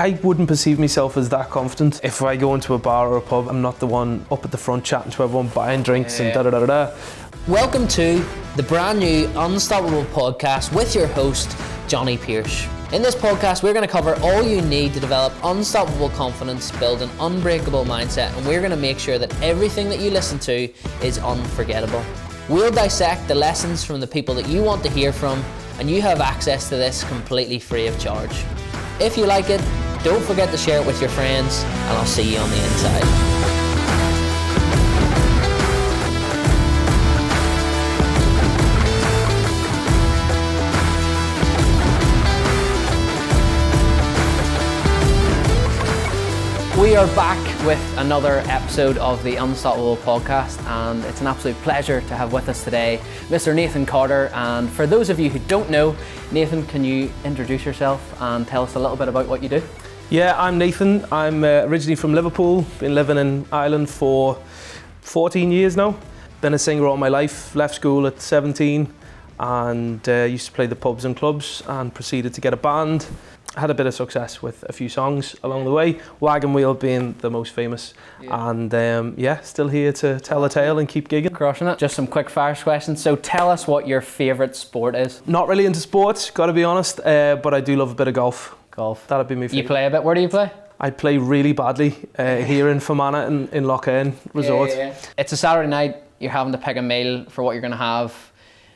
I wouldn't perceive myself as that confident. If I go into a bar or a pub, I'm not the one up at the front chatting to everyone, buying drinks and da-da-da-da-da. Welcome to the brand new Unstoppable podcast with your host, Johnny Pierce. In this podcast, we're going to cover all you need to develop unstoppable confidence, build an unbreakable mindset, and we're going to make sure that everything that you listen to is unforgettable. We'll dissect the lessons from the people that you want to hear from, and you have access to this completely free of charge. If you like it, don't forget to share it with your friends, and I'll see you on the inside. We are back with another episode of the Unstoppable podcast, and it's an absolute pleasure to have with us today Mr. Nathan Carter. And for those of you who don't know, Nathan, can you introduce yourself and tell us a little bit about what you do? Yeah, I'm Nathan. I'm originally from Liverpool, been living in Ireland for 14 years now. Been a singer all my life, left school at 17 and used to play the pubs and clubs and proceeded to get a band. Had a bit of success with a few songs along the way, Wagon Wheel being the most famous. And still here to tell the tale and keep gigging. Crushing it. Just some quick fire questions. So tell us what your favourite sport is. Not really into sports, gotta be honest, but I do love a bit of golf. Golf. That'd be my favourite. You play a bit. Where do you play? I play really badly here in Fermanagh in Lough Resort. Yeah. It's a Saturday night, you're having to pick a meal for what you're going to have.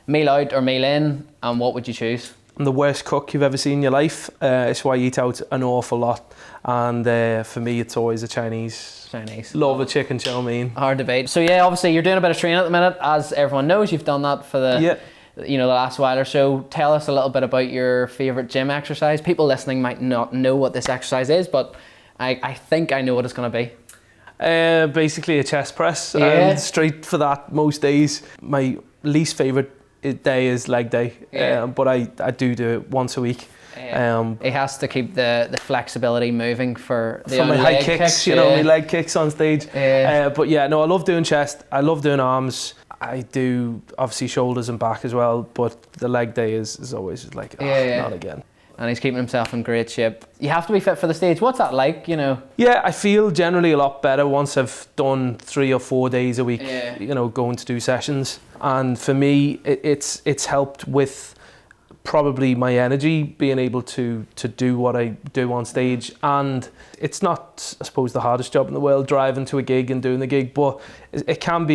Meal out or meal in, and what would you choose? I'm the worst cook you've ever seen in your life. It's why I eat out an awful lot. And for me, it's always a Chinese. Love a chicken chow mein. Hard debate. So yeah, obviously you're doing a bit of training at the minute. As everyone knows, you've done that for the last while or so. Tell us a little bit about your favourite gym exercise. People listening might not know what this exercise is, but I think I know what it's going to be. Basically a chest press. I'm straight for that most days. My least favourite day is leg day, but I do it once a week. It has to keep the flexibility moving for my high kicks, my leg kicks on stage. But yeah, no, I love doing chest. I love doing arms. I do obviously shoulders and back as well, but the leg day is always like, not again. And he's keeping himself in great shape. You have to be fit for the stage. What's that like, Yeah, I feel generally a lot better once I've done 3 or 4 days a week, going to do sessions. And for me, it's helped with probably my energy, being able to do what I do on stage. And it's not, I suppose, the hardest job in the world, driving to a gig and doing the gig, but it can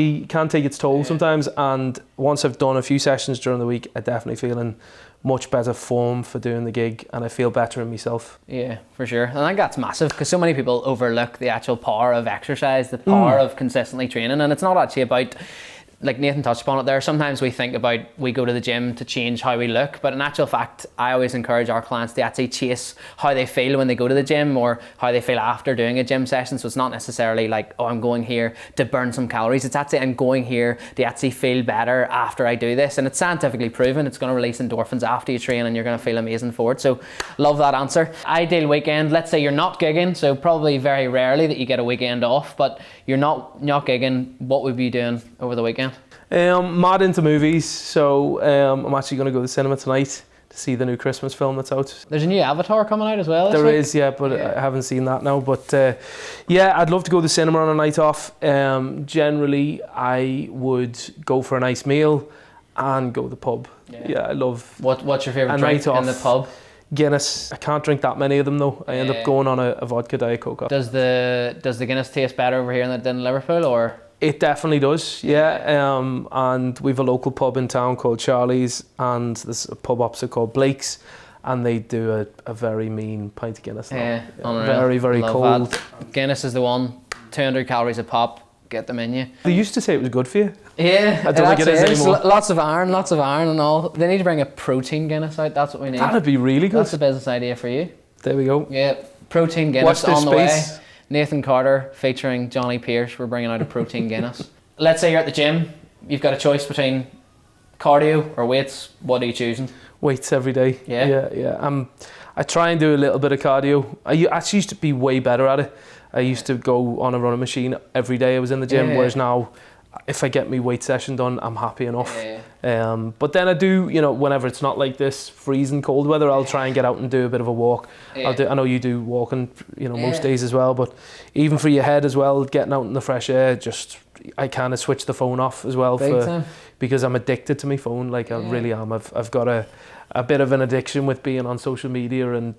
take its toll sometimes. And once I've done a few sessions during the week, I definitely feel in much better form for doing the gig, and I feel better in myself. Yeah, for sure. And I think that's massive, because so many people overlook the actual power of exercise, the power of consistently training. And it's not actually about, like Nathan touched upon it there, sometimes we think about we go to the gym to change how we look, but in actual fact, I always encourage our clients to actually chase how they feel when they go to the gym, or how they feel after doing a gym session. So it's not necessarily like, oh, I'm going here to burn some calories. It's actually, I'm going here to actually feel better after I do this. And it's scientifically proven. It's going to release endorphins after you train, and you're going to feel amazing for it. So love that answer. Ideal weekend, let's say you're not gigging, so probably very rarely that you get a weekend off, but you're not gigging, what would you be doing over the weekend? Mad into movies, so I'm actually going to go to the cinema tonight to see the new Christmas film that's out. There's a new Avatar coming out as well. There is, but I haven't seen that now. But I'd love to go to the cinema on a night off. Generally, I would go for a nice meal and go to the pub. Yeah, I love. What's your favourite drink in the pub? Guinness. I can't drink that many of them though. I end up going on a vodka Diet Coke. Does the Guinness taste better over here than it did in Liverpool, or? It definitely does, and we've a local pub in town called Charlie's, and there's a pub opposite called Blake's, and they do a very mean pint of Guinness. Very, very Love cold. That. Guinness is the one, 200 calories a pop, get them in you. They used to say it was good for you. Yeah, I don't think it is anymore. Lots of iron and all. They need to bring a protein Guinness out, that's what we need. That'd be really good. That's a business idea for you. There we go. Yeah, protein Guinness on the way. Nathan Carter featuring Johnny Pierce. We're bringing out a protein Guinness. Let's say you're at the gym. You've got a choice between cardio or weights. What are you choosing? Weights every day. Yeah. I try and do a little bit of cardio. I actually used to be way better at it. I used to go on a running machine every day I was in the gym, whereas now if I get my weight session done, I'm happy enough. Yeah. But then I do, you know, whenever it's not like this freezing cold weather, I'll try and get out and do a bit of a walk. Yeah. I know you do walking, you know, most days as well, but even for your head as well, getting out in the fresh air, just I kind of switch the phone off as well because I'm addicted to my phone. Like I really am. I've got a bit of an addiction with being on social media and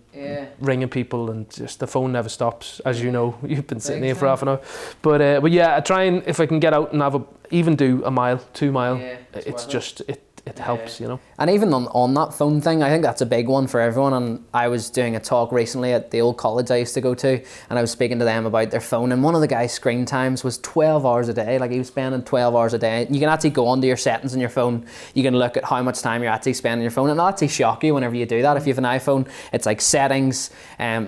ringing people, and just the phone never stops. As you know, you've been sitting here for half an hour. But yeah, I try, and if I can get out and even do a mile, 2 mile, it's just it helps, you know. And even on that phone thing, I think that's a big one for everyone. And I was doing a talk recently at the old college I used to go to, and I was speaking to them about their phone, and one of the guys' screen times was 12 hours a day. Like, he was spending 12 hours a day. You can actually go onto your settings on your phone, you can look at how much time you're actually spending on your phone, and it'll actually shock you whenever you do that. If you have an iPhone, it's like settings,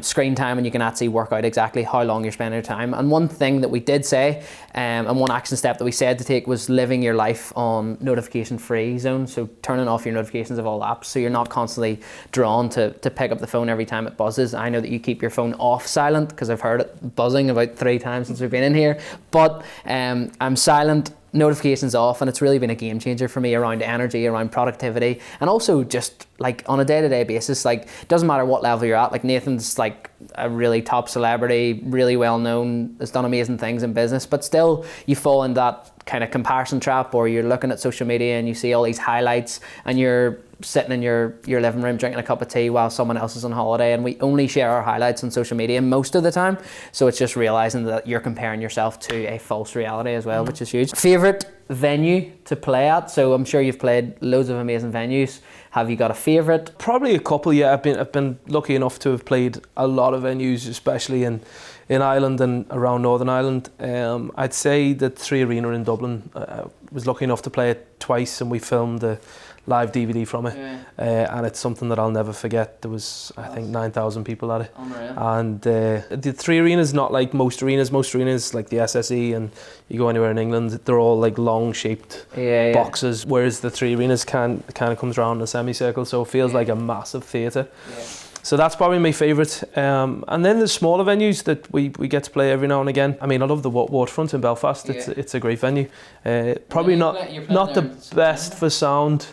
screen time, and you can actually work out exactly how long you're spending your time. And one thing that we did say, and one action step that we said to take, was living your life on notification free zone. So turning off your notifications of all apps, so you're not constantly drawn to pick up the phone every time it buzzes. I know that you keep your phone off silent, because I've heard it buzzing about 3 times since we've been in here, but I'm silent, notifications off, and it's really been a game changer for me around energy, around productivity, and also just like on a day-to-day basis. Like, doesn't matter what level you're at. Like, Nathan's like a really top celebrity, really well known, has done amazing things in business, but still you fall in that kind of comparison trap, or you're looking at social media and you see all these highlights, and you're sitting in your living room drinking a cup of tea while someone else is on holiday, and we only share our highlights on social media most of the time. So it's just realizing that you're comparing yourself to a false reality as well, which is huge. Favorite venue to play at? So I'm sure you've played loads of amazing venues. Have you got a favorite? Probably a couple. Yeah, I've been lucky enough to have played a lot of venues, especially in Ireland and around Northern Ireland. I'd say the 3 Arena in Dublin. I was lucky enough to play it twice, and we filmed a live DVD from it, and it's something that I'll never forget. There was, I think, 9,000 people at it. Unreal. And the 3 Arenas, not like most arenas. Most arenas, like the SSE, and you go anywhere in England, they're all like long shaped boxes, whereas the 3 Arenas kind of comes around in a semicircle, so it feels like a massive theatre. So that's probably my favourite. And then the smaller venues that we get to play every now and again. I mean, I love the Waterfront in Belfast. It's a great venue. Probably not the best for sound.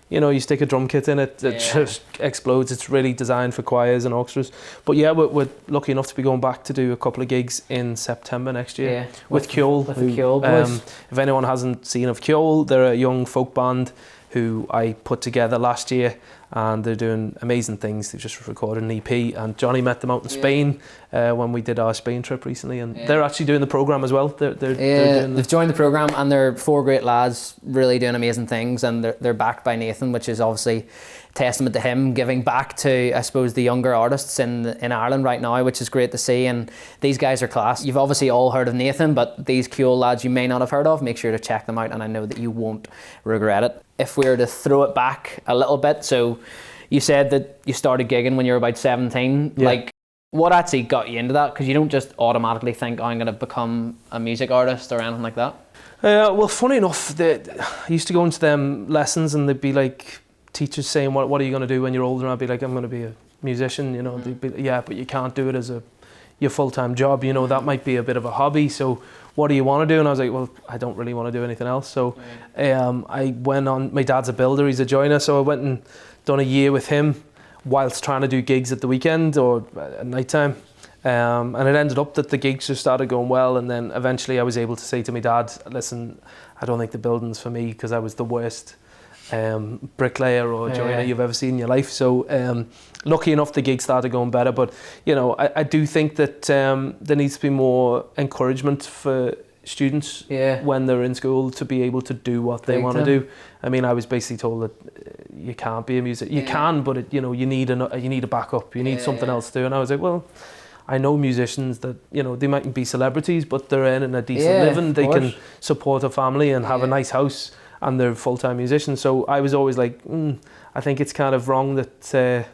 You know, you stick a drum kit in it, it just explodes. It's really designed for choirs and orchestras. But yeah, we're lucky enough to be going back to do a couple of gigs in September next year with Kjol. With the Kjol boys. If anyone hasn't seen of Kjol, they're a young folk band who I put together last year, and they're doing amazing things. They've just recorded an EP, and Johnny met them out in Spain when we did our Spain trip recently, and they're actually doing the programme as well. They've joined the programme, and they're 4 great lads, really doing amazing things, and they're backed by Nathan, which is obviously testament to him giving back to, I suppose, the younger artists in Ireland right now, which is great to see. And these guys are class. You've obviously all heard of Nathan, but these Kjol lads you may not have heard of, make sure to check them out, and I know that you won't regret it. If we were to throw it back a little bit, so you said that you started gigging when you were about 17. Like, what actually got you into that? Because you don't just automatically think, I'm going to become a music artist or anything like that. Well, funny enough, I used to go into them lessons, and they'd be like teachers saying, what are you going to do when you're older? And I'd be like, I'm going to be a musician, you know. They'd be, but you can't do it as your full-time job, you know. That might be a bit of a hobby, so what do you want to do? And I was like, well, I don't really want to do anything else. So I went on, my dad's a builder, he's a joiner, so I went and done a year with him whilst trying to do gigs at the weekend or at night time. And it ended up that the gigs just started going well, and then eventually I was able to say to my dad, listen, I don't think the building's for me, because I was the worst bricklayer or joiner you've ever seen in your life. So lucky enough the gig started going better, but you know, I do think that there needs to be more encouragement for students when they're in school to be able to do what they want to do. I mean, I was basically told that you can't be a musician. You can, but you need a backup. You need something else to do. And I was like, well, I know musicians that, you know, they mightn't be celebrities, but they're earning a decent living. They can support a family and have a nice house, and they're full-time musicians. So I was always like, I think it's kind of wrong that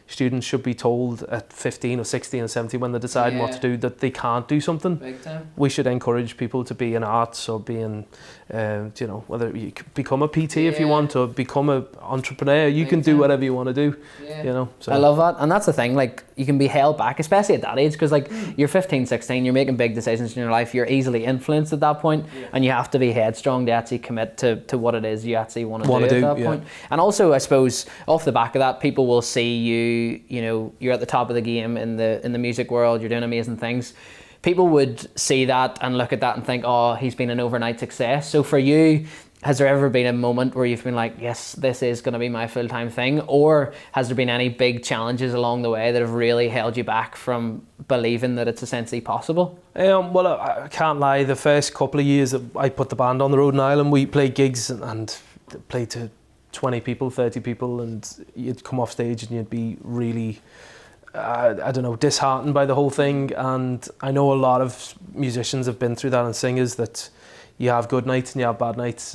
students should be told at 15 or 16 or 17 when they're deciding what to do that they can't do something. Big time. We should encourage people to be in arts or be in, you know, whether you could become a PT if you want, or become an entrepreneur. You can do whatever you want to do, you know. So. I love that. And that's the thing, like, you can be held back, especially at that age, because like you're 15, 16, you're making big decisions in your life, you're easily influenced at that point, and you have to be headstrong to actually commit to what it is you actually want to do at that point. And also, I suppose, off the back of that, people will see you, you know, you're at the top of the game in the music world, you're doing amazing things. People would see that and look at that and think, oh, he's been an overnight success. So for you, has there ever been a moment where you've been like, yes, this is going to be my full-time thing? Or has there been any big challenges along the way that have really held you back from believing that it's essentially possible? Well, I can't lie. The first couple of years that I put the band on the road in Ireland, we played gigs and played to 20 people, 30 people, and you'd come off stage and you'd be really, I don't know, disheartened by the whole thing. And I know a lot of musicians have been through that, and singers, that you have good nights and you have bad nights.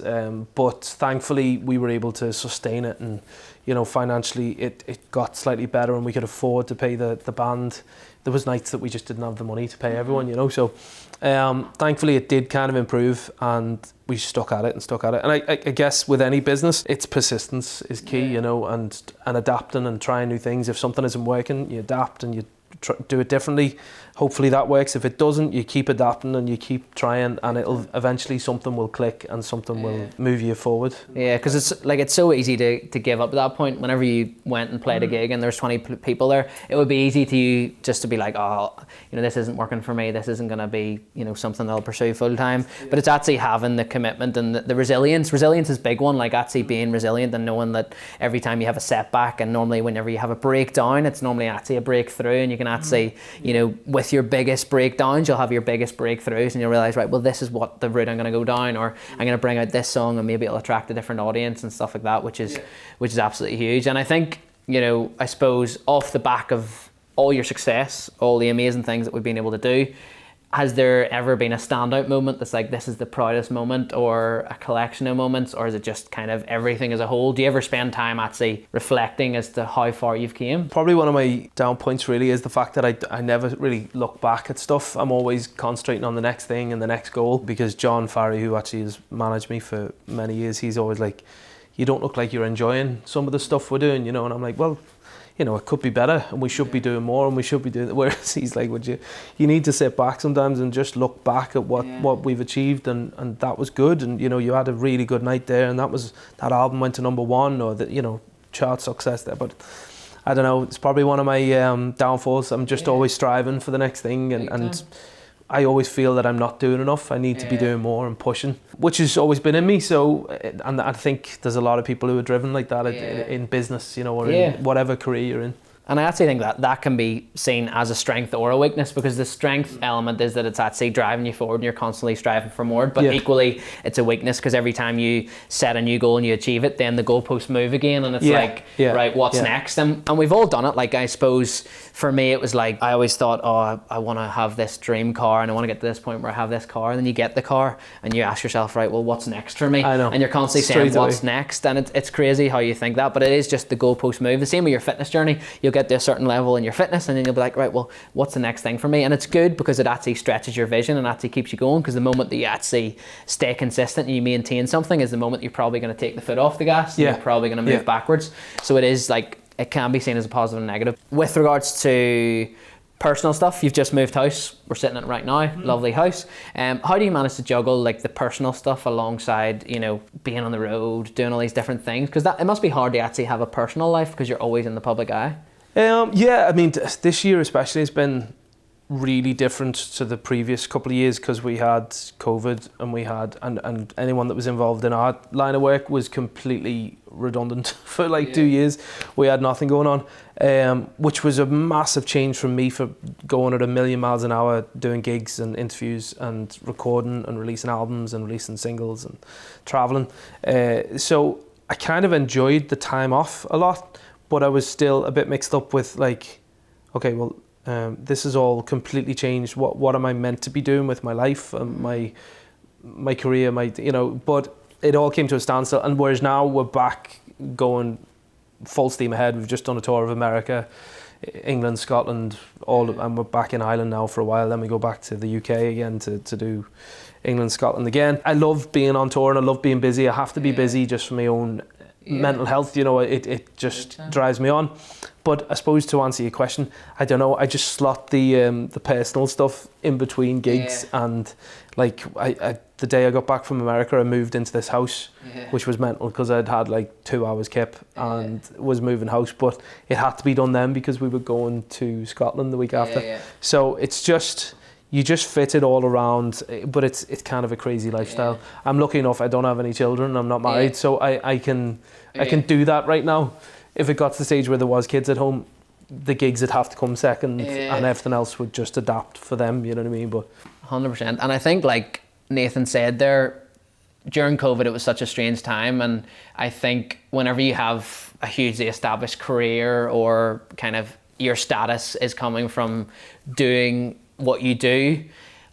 But thankfully we were able to sustain it, and, you know, financially it got slightly better and we could afford to pay the band. There was nights that we just didn't have the money to pay everyone, you know. So thankfully it did kind of improve, and we stuck at it. And I guess with any business, it's persistence is key, you know, and adapting and trying new things. If something isn't working, you adapt and you do it differently. Hopefully that works. If it doesn't, you keep adapting and you keep trying, and it'll eventually, something will click and something will move you forward. Yeah, because it's so easy to give up at that point. Whenever you went and played a gig and there's 20 people there, it would be easy to you just to be like, oh, you know, this isn't working for me, this isn't going to be, you know, something I'll pursue full time. But it's actually having the commitment and the resilience. Resilience is a big one, like actually being resilient and knowing that every time you have a setback, and normally whenever you have a breakdown, it's normally actually a breakthrough, and you can actually, you know, with your biggest breakdowns, you'll have your biggest breakthroughs, and you'll realize, right, well, this is what the route I'm going to go down, or I'm going to bring out this song and maybe it'll attract a different audience and stuff like that, which is absolutely huge. And I think, you know, I suppose off the back of all your success, all the amazing things that we've been able to do, has there ever been a standout moment that's like, this is the proudest moment, or a collection of moments, or is it just kind of everything as a whole? Do you ever spend time actually reflecting as to how far you've came? Probably one of my down points really is the fact that I never really look back at stuff. I'm always concentrating on the next thing and the next goal, because John Farry, who actually has managed me for many years, he's always like, you don't look like you're enjoying some of the stuff we're doing, you know. And I'm like, well, you know, it could be better, and we should be doing more, and we should be doing. Whereas he's like, would you need to sit back sometimes and just look back at what we've achieved, and that was good, and, you know, you had a really good night there, and that album went to #1, or the, you know, chart success there. But I don't know, it's probably one of my downfalls. I'm just always striving for the next thing, and I always feel that I'm not doing enough. I need to be doing more and pushing, which has always been in me. So, and I think there's a lot of people who are driven like that in business, you know, or in whatever career you're in. And I actually think that can be seen as a strength or a weakness, because the strength element is that it's actually driving you forward and you're constantly striving for more. But equally, it's a weakness, because every time you set a new goal and you achieve it, then the goalposts move again, and it's right, what's next? And we've all done it. Like, I suppose for me, it was like, I always thought, oh, I want to have this dream car, and I want to get to this point where I have this car. And then you get the car and you ask yourself, right, well, what's next for me? I know. And you're constantly saying, what's next? And it's crazy how you think that, but it is just the goalpost move. The same with your fitness journey. You'll get to a certain level in your fitness, and then you'll be like, right, well, what's the next thing for me? And it's good because it actually stretches your vision and actually keeps you going, because the moment that you actually stay consistent and you maintain something is the moment you're probably going to take the foot off the gas, and you're probably going to move backwards. So it is like, it can be seen as a positive and negative. With regards to personal stuff, you've just moved house. We're sitting in it right now. Lovely house. How do you manage to juggle like the personal stuff alongside, you know, being on the road, doing all these different things? Because it must be hard to actually have a personal life because you're always in the public eye. Yeah, I mean, this year especially has been really different to the previous couple of years, because we had COVID, and we had and anyone that was involved in our line of work was completely redundant for like 2 years. We had nothing going on, which was a massive change from me, for going at 1,000,000 miles an hour, doing gigs and interviews and recording and releasing albums and releasing singles and traveling. So I kind of enjoyed the time off a lot, but I was still a bit mixed up with like, okay, well, this is all completely changed. What am I meant to be doing with my life, my career, you know? But it all came to a standstill. And whereas now we're back going full steam ahead. We've just done a tour of America, England, Scotland, and we're back in Ireland now for a while. Then we go back to the UK again to do England, Scotland again. I love being on tour and I love being busy. I have to be busy just for my own mental health. You know, it just drives me on. But I suppose to answer your question, I don't know. I just slot the personal stuff in between gigs, and like I the day I got back from America, I moved into this house, which was mental because I'd had like 2 hours kip and was moving house, but it had to be done then because we were going to Scotland the week after. So it's just, you just fit it all around, but it's kind of a crazy lifestyle. I'm lucky enough I don't have any children, I'm not married, so I can do that right now. If it got to the stage where there was kids at home, the gigs would have to come second, and everything else would just adapt for them, you know what I mean? But 100%. And I think, like Nathan said there, during COVID it was such a strange time, and I think whenever you have a hugely established career, or kind of your status is coming from doing what you do,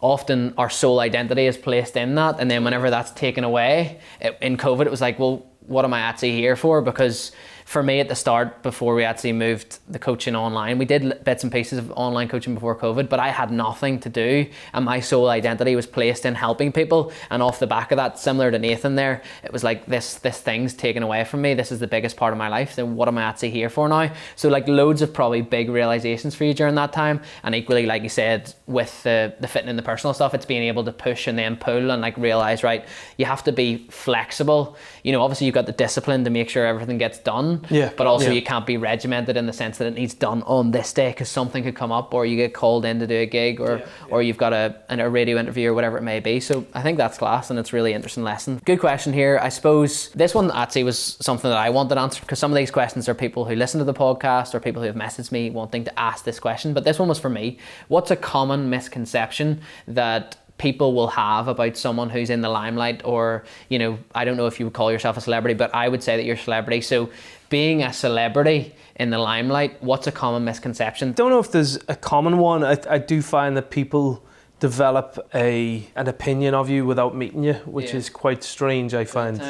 often our sole identity is placed in that, and then whenever that's taken away, in COVID it was like, well, what am I actually here for? Because for me at the start, before we actually moved the coaching online, we did bits and pieces of online coaching before COVID, but I had nothing to do, and my sole identity was placed in helping people. And off the back of that, similar to Nathan there, it was like this thing's taken away from me. This is the biggest part of my life. Then what am I actually here for now? So like loads of probably big realizations for you during that time. And equally, like you said, with the fitting and the personal stuff, it's being able to push and then pull and like realize, right, you have to be flexible. You know, obviously you've got the discipline to make sure everything gets done. But also you can't be regimented in the sense that it needs done on this day because something could come up, or you get called in to do a gig, or you've got a radio interview or whatever it may be. So I think that's class, and it's a really interesting lesson. Good question here. I suppose this one actually was something that I wanted answered, because some of these questions are people who listen to the podcast or people who have messaged me wanting to ask this question, but this one was for me. What's a common misconception that people will have about someone who's in the limelight? Or, you know, I don't know if you would call yourself a celebrity, but I would say that you're a celebrity. So being a celebrity in the limelight, what's a common misconception? Don't know if there's a common one. I do find that people develop an opinion of you without meeting you, which is quite strange, I find.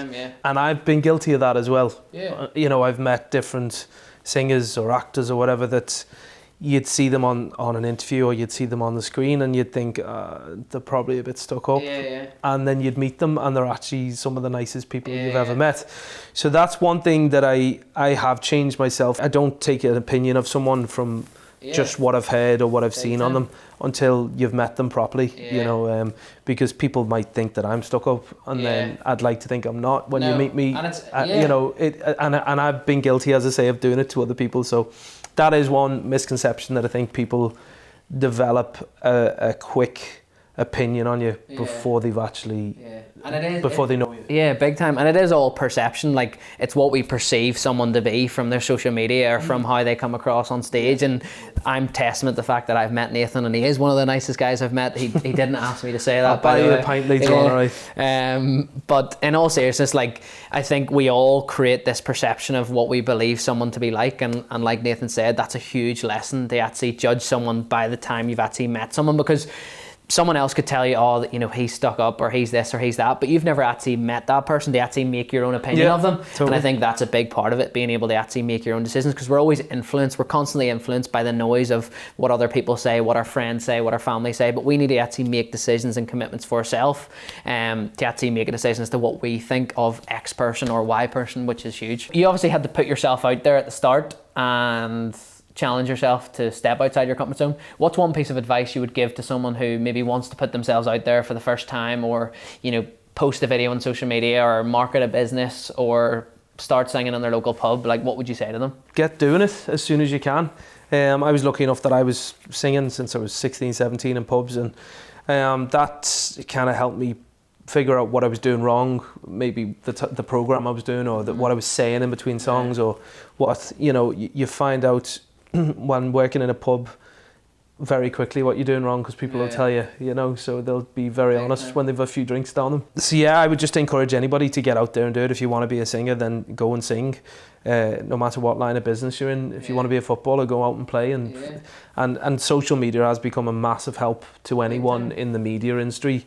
And I've been guilty of that as well. You know, I've met different singers or actors or whatever that you'd see them on an interview, or you'd see them on the screen and you'd think they're probably a bit stuck up, and then you'd meet them and they're actually some of the nicest people you've ever met. So that's one thing that I have changed myself. I don't take an opinion of someone from just what I've heard or what I've seen on them until you've met them properly, you know, because people might think that I'm stuck up, and then I'd like to think I'm not when you meet me, and you know, and I've been guilty, as I say, of doing it to other people. So that is one misconception, that I think people develop a quick opinion on you before they've actually before they know you. Yeah, big time. And it is all perception. Like, it's what we perceive someone to be from their social media or from how they come across on stage. And I'm testament to the fact that I've met Nathan, and he is one of the nicest guys I've met. He didn't ask me to say that. I'll buy you a pint later on, right? But in all seriousness, like, I think we all create this perception of what we believe someone to be like, and like Nathan said, that's a huge lesson to actually judge someone by the time you've actually met someone, because someone else could tell you, oh, you know, he's stuck up, or he's this or he's that, but you've never actually met that person to actually make your own opinion of them. Totally. And I think that's a big part of it, being able to actually make your own decisions, because we're always influenced, we're constantly influenced by the noise of what other people say, what our friends say, what our family say, but we need to actually make decisions and commitments for ourselves, to actually make a decision as to what we think of X person or Y person, which is huge. You obviously had to put yourself out there at the start and challenge yourself to step outside your comfort zone. What's one piece of advice you would give to someone who maybe wants to put themselves out there for the first time, or, you know, post a video on social media, or market a business, or start singing in their local pub? Like, what would you say to them? Get doing it as soon as you can. I was lucky enough that I was singing since I was 16, 17 in pubs, and that kind of helped me figure out what I was doing wrong, maybe the program I was doing, or what I was saying in between songs, or what, you know, you find out when working in a pub very quickly what you're doing wrong, because people will tell you, you know, so they'll be very honest when they've a few drinks down them. So yeah, I would just encourage anybody to get out there and do it. If you want to be a singer, then go and sing. no matter what line of business you're in. If you want to be a footballer, go out and play. And social media has become a massive help to anyone in the media industry.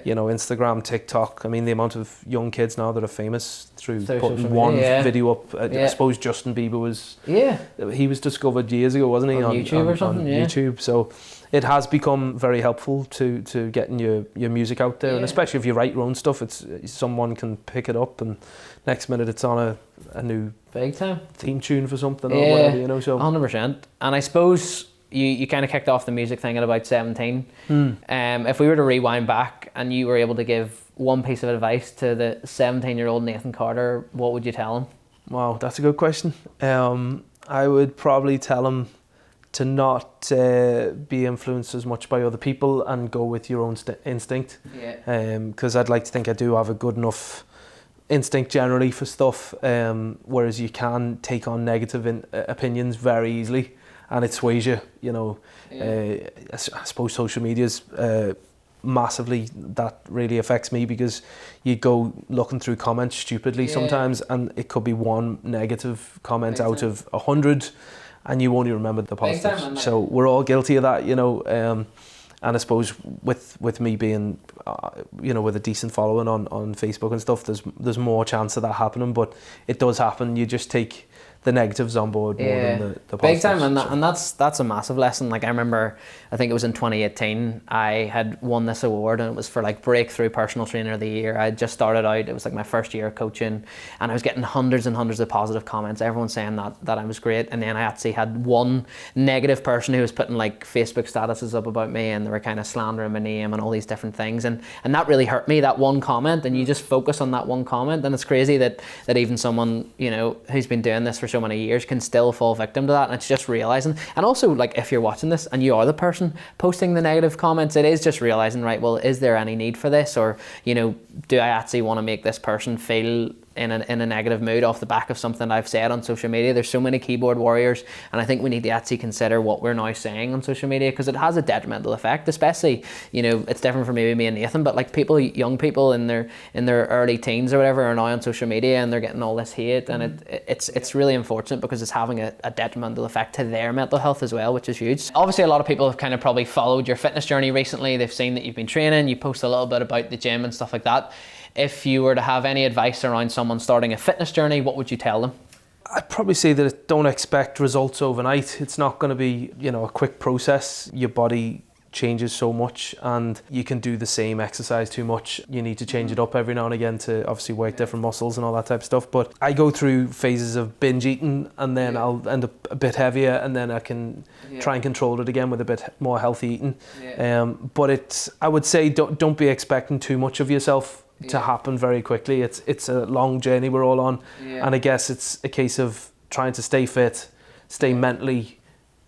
You know, Instagram, TikTok. I mean, the amount of young kids now that are famous through putting one video up. I suppose Justin Bieber was. He was discovered years ago, wasn't he? On YouTube or something. On YouTube. So it has become very helpful to getting your music out there, and especially if you write your own stuff, it's someone can pick it up, and next minute it's on a new big time theme tune for something or whatever, you know. So 100%. And I suppose you kind of kicked off the music thing at about 17. If we were to rewind back and you were able to give one piece of advice to the 17-year-old Nathan Carter, what would you tell him? Wow, that's a good question. I would probably tell him to not be influenced as much by other people and go with your own instinct. Because I'd like to think I do have a good enough instinct generally for stuff, whereas you can take on negative opinions very easily, and it sways you, you know. I suppose social media's massively, that really affects me, because you go looking through comments stupidly sometimes, and it could be one negative comment out of 100, and you only remember the positives. So we're all guilty of that, you know. And I suppose with me being, you know, with a decent following on Facebook and stuff, there's more chance of that happening. But it does happen. You just take the negatives on board more than the positives. Big time, and that's a massive lesson. Like, I remember, I think it was in 2018, I had won this award, and it was for like Breakthrough Personal Trainer of the Year. I had just started out, it was like my first year of coaching, and I was getting hundreds and hundreds of positive comments, everyone saying that I was great. And then I actually had one negative person who was putting like Facebook statuses up about me, and they were kind of slandering my name and all these different things, and that really hurt me, that one comment. And you just focus on that one comment, and it's crazy that even someone, you know, who's been doing this for so many years can still fall victim to that. And it's just realizing, and also, like, if you're watching this and you are the person posting the negative comments, it is just realizing, right, well, is there any need for this? Or, you know, do I actually want to make this person feel in a negative mood off the back of something I've said on social media? There's so many keyboard warriors, and I think we need to actually consider what we're now saying on social media, because it has a detrimental effect. Especially, you know, it's different for maybe me and Nathan, but like young people in their early teens or whatever are now on social media, and they're getting all this hate, and it's really unfortunate, because it's having a detrimental effect to their mental health as well, which is huge. Obviously, a lot of people have kind of probably followed your fitness journey recently. They've seen that you've been training, you post a little bit about the gym and stuff like that. If you were to have any advice around someone starting a fitness journey, what would you tell them? I'd probably say that don't expect results overnight. It's not going to be, you know, a quick process. Your body changes so much, and you can do the same exercise too much. You need to change it up every now and again to obviously work different muscles and all that type of stuff. But I go through phases of binge eating, and then I'll end up a bit heavier, and then I can try and control it again with a bit more healthy eating. But I would say don't be expecting too much of yourself to happen very quickly. It's a long journey we're all on, and I guess it's a case of trying to stay fit, stay mentally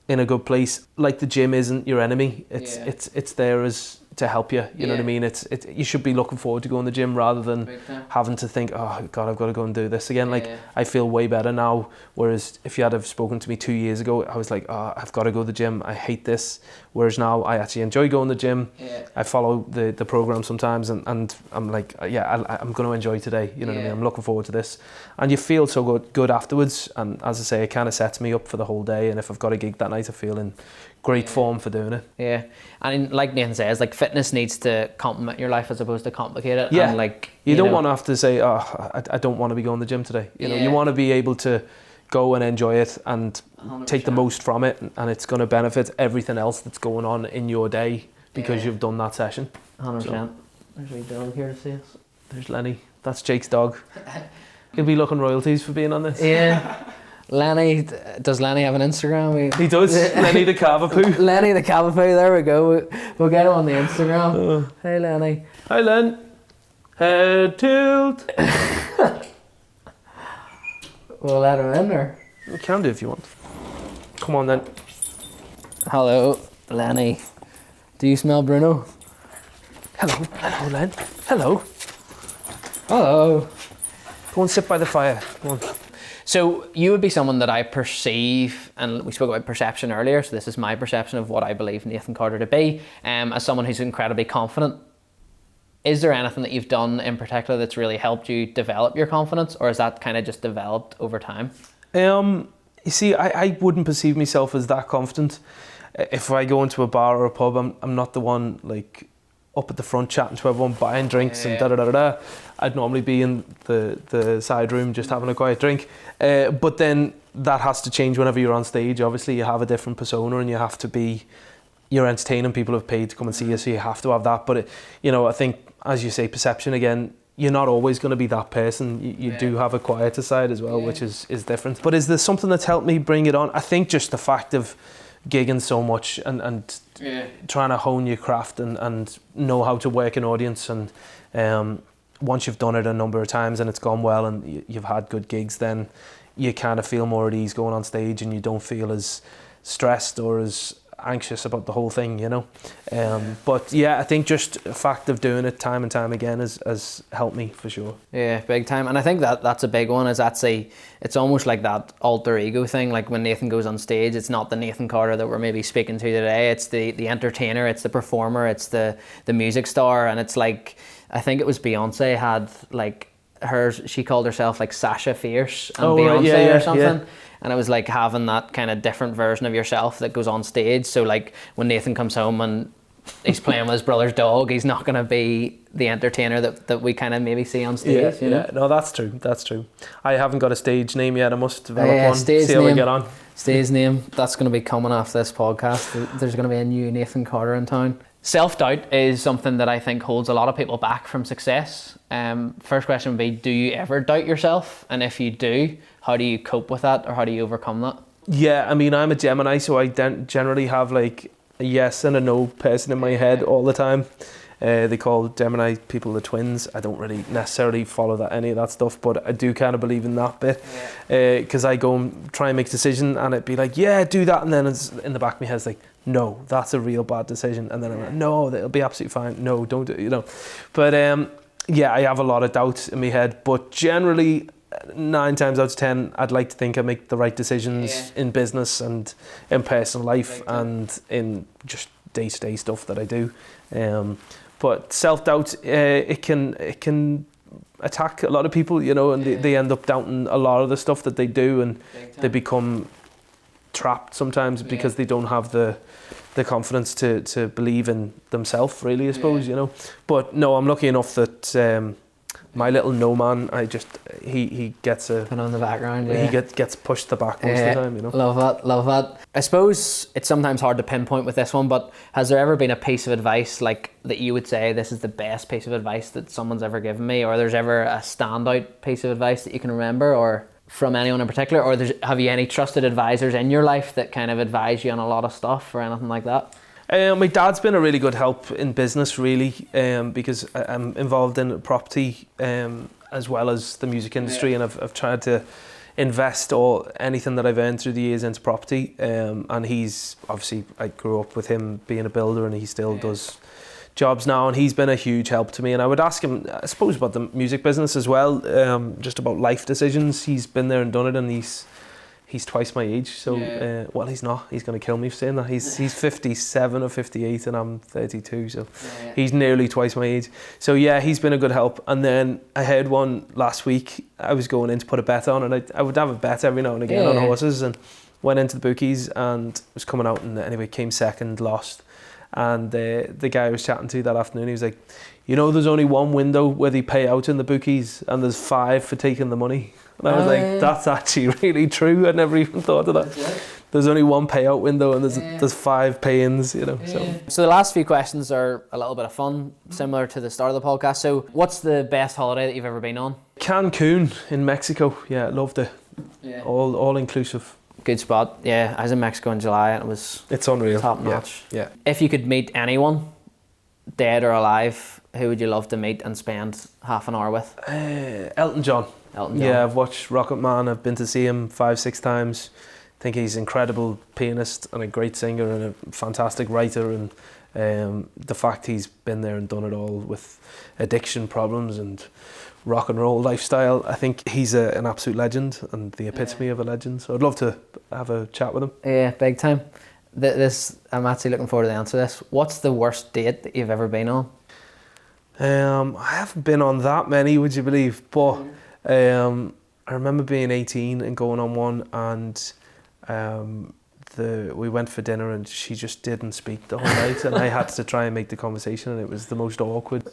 in a good place. Like, the gym isn't your enemy. It's there as to help you. You know what I mean? You should be looking forward to going to the gym rather than having to think, oh God, I've got to go and do this again. Like, I feel way better now. Whereas if you had have spoken to me 2 years ago, I was like, oh, I've got to go to the gym. I hate this. Whereas now I actually enjoy going to the gym. I follow the program sometimes, and I'm like, I'm going to enjoy today. You know what I mean? I'm looking forward to this. And you feel so good afterwards. And as I say, it kind of sets me up for the whole day. And if I've got a gig that night, I feel in great form for doing it. Yeah. And like Nathan says, like, fitness needs to complement your life as opposed to complicate it. Yeah. And like, you don't want to have to say, oh, I don't want to be going to the gym today. You know, you want to be able to go and enjoy it and 100%. Take the most from it, and it's going to benefit everything else that's going on in your day because you've done that session. 100%. So, there's a dog here to see us. There's Lenny. That's Jake's dog. He'll be looking royalties for being on this. Yeah. Lenny, does Lenny have an Instagram? He does. Lenny the Cavapoo. Lenny the Cavapoo, there we go. We'll get him on the Instagram. Hey Lenny. Hi Len. Head tilt. We'll let him in there. You can do if you want. Come on then. Hello, Lenny. Do you smell Bruno? Hello Len. Hello. Hello. Go and sit by the fire. Come on. So you would be someone that I perceive, and we spoke about perception earlier, so this is my perception of what I believe Nathan Carter to be, as someone who's incredibly confident. Is there anything that you've done in particular that's really helped you develop your confidence, or is that kind of just developed over time? You see, I wouldn't perceive myself as that confident. If I go into a bar or a pub, I'm not the one like up at the front chatting to everyone, buying drinks and da-da-da-da-da. I'd normally be in the side room just having a quiet drink. But then that has to change whenever you're on stage. Obviously, you have a different persona and you have to be, you're entertaining, people have paid to come and see you, so you have to have that. But, I think, as you say, perception again, you're not always going to be that person. You do have a quieter side as well, which is different. But is there something that's helped me bring it on? I think just the fact of gigging so much and trying to hone your craft and know how to work an audience. And once you've done it a number of times and it's gone well and you've had good gigs, then you kind of feel more at ease going on stage and you don't feel as stressed or as anxious about the whole thing, but yeah, I think just the fact of doing it time and time again has helped me for sure. Yeah, big time. And I think that's a big one, is it's almost like that alter ego thing. Like when Nathan goes on stage, it's not the Nathan Carter that we're maybe speaking to today, it's the entertainer, it's the performer, it's the music star. And it's like, I think it was Beyonce had like she called herself like Sasha Fierce and Beyonce or something. Yeah. And it was like having that kind of different version of yourself that goes on stage. So like when Nathan comes home and he's playing with his brother's dog, he's not going to be the entertainer that we kind of maybe see on stage. No, that's true. I haven't got a stage name yet. I must develop one. See how we get on. Stage name, that's going to be coming off this podcast. There's going to be a new Nathan Carter in town. Self-doubt is something that I think holds a lot of people back from success. First question would be, do you ever doubt yourself? And if you do, how do you cope with that, or how do you overcome that? Yeah, I mean, I'm a Gemini, so I generally have like a yes and a no person in my head all the time. They call Gemini people the twins. I don't really necessarily follow any of that stuff, but I do kind of believe in that bit, because I go and try and make a decision and it'd be like, yeah, do that, and then it's in the back of my head it's like, no, that's a real bad decision, and then I'm like, no, it'll be absolutely fine, no, don't do it, but I have a lot of doubts in my head, but generally 9 times out of 10 I'd like to think I make the right decisions in business and in personal life and in just day-to-day stuff that I do. But self-doubt, it can attack a lot of people, and they end up doubting a lot of the stuff that they do, and they become trapped sometimes because they don't have the confidence to believe in themselves, really, I suppose, But no, I'm lucky enough that my little no man, he gets put on the background. He gets pushed to the back most of the time, Love that. I suppose it's sometimes hard to pinpoint with this one, but has there ever been a piece of advice like that you would say this is the best piece of advice that someone's ever given me, or there's ever a standout piece of advice that you can remember, or from anyone in particular, or have you any trusted advisors in your life that kind of advise you on a lot of stuff or anything like that? My dad's been a really good help in business, really, because I'm involved in property as well as the music industry, and I've tried to invest anything that I've earned through the years into property. And he's obviously, I grew up with him being a builder, and he still does jobs now, and he's been a huge help to me. And I would ask him, I suppose, about the music business as well, just about life decisions. He's been there and done it, and he's twice my age, so well, he's not. He's going to kill me for saying that. He's 57 or 58, and I'm 32, so he's nearly twice my age. So yeah, he's been a good help. And then I had one last week. I was going in to put a bet on, and I would have a bet every now and again on horses, and went into the bookies and was coming out, and anyway came second, lost. And the guy I was chatting to that afternoon, he was like, there's only one window where they pay out in the bookies, and there's 5 for taking the money. And I was like, that's actually really true. I never even thought of that. There's only one payout window, and there's 5 pay-ins, So the last few questions are a little bit of fun, similar to the start of the podcast. So what's the best holiday that you've ever been on? Cancun in Mexico. Yeah, loved it. Yeah. All inclusive. Good spot. Yeah, I was in Mexico in July, and it's unreal. Top notch. Yeah. If you could meet anyone, dead or alive, who would you love to meet and spend half an hour with? Elton John. Yeah, I've watched Rocket Man. I've been to see him 5-6 times. I think he's an incredible pianist and a great singer and a fantastic writer, and the fact he's been there and done it all with addiction problems and rock and roll lifestyle, I think he's an absolute legend and the epitome of a legend. So I'd love to have a chat with him. Yeah, big time. I'm actually looking forward to the answer to this. What's the worst date that you've ever been on? I haven't been on that many, would you believe? But I remember being 18 and going on one, and we went for dinner and she just didn't speak the whole night, and I had to try and make the conversation, and it was the most awkward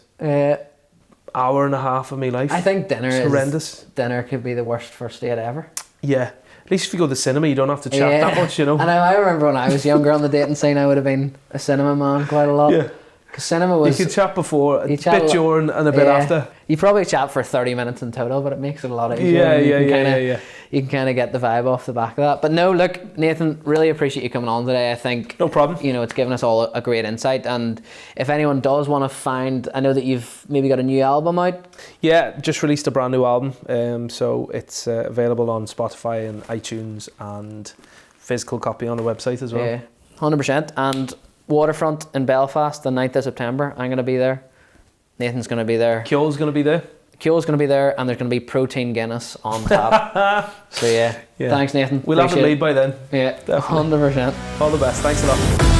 hour and a half of my life. I think dinner is horrendous. Dinner could be the worst first date ever. Yeah. At least if you go to the cinema, you don't have to chat that much, you know. And I remember when I was younger on the dating scene, I would have been a cinema man quite a lot. Yeah. Because cinema was... You could chat before, a bit during and a bit after. You probably chat for 30 minutes in total, but it makes it a lot easier. Yeah. You can kind of get the vibe off the back of that. But no, look, Nathan, really appreciate you coming on today. I think... No problem. You know, it's given us all a great insight. And if anyone does want to find... I know that you've maybe got a new album out. Yeah, just released a brand new album. So it's available on Spotify and iTunes, and physical copy on the website as well. Yeah, 100%. And Waterfront in Belfast, the 9th of September. I'm going to be there. Nathan's going to be there. Kyo's going to be there. Kyo's going to be there, and there's going to be protein Guinness on tap. So yeah, thanks Nathan. We'll have a lead by then. Yeah, definitely. 100%. All the best. Thanks a lot.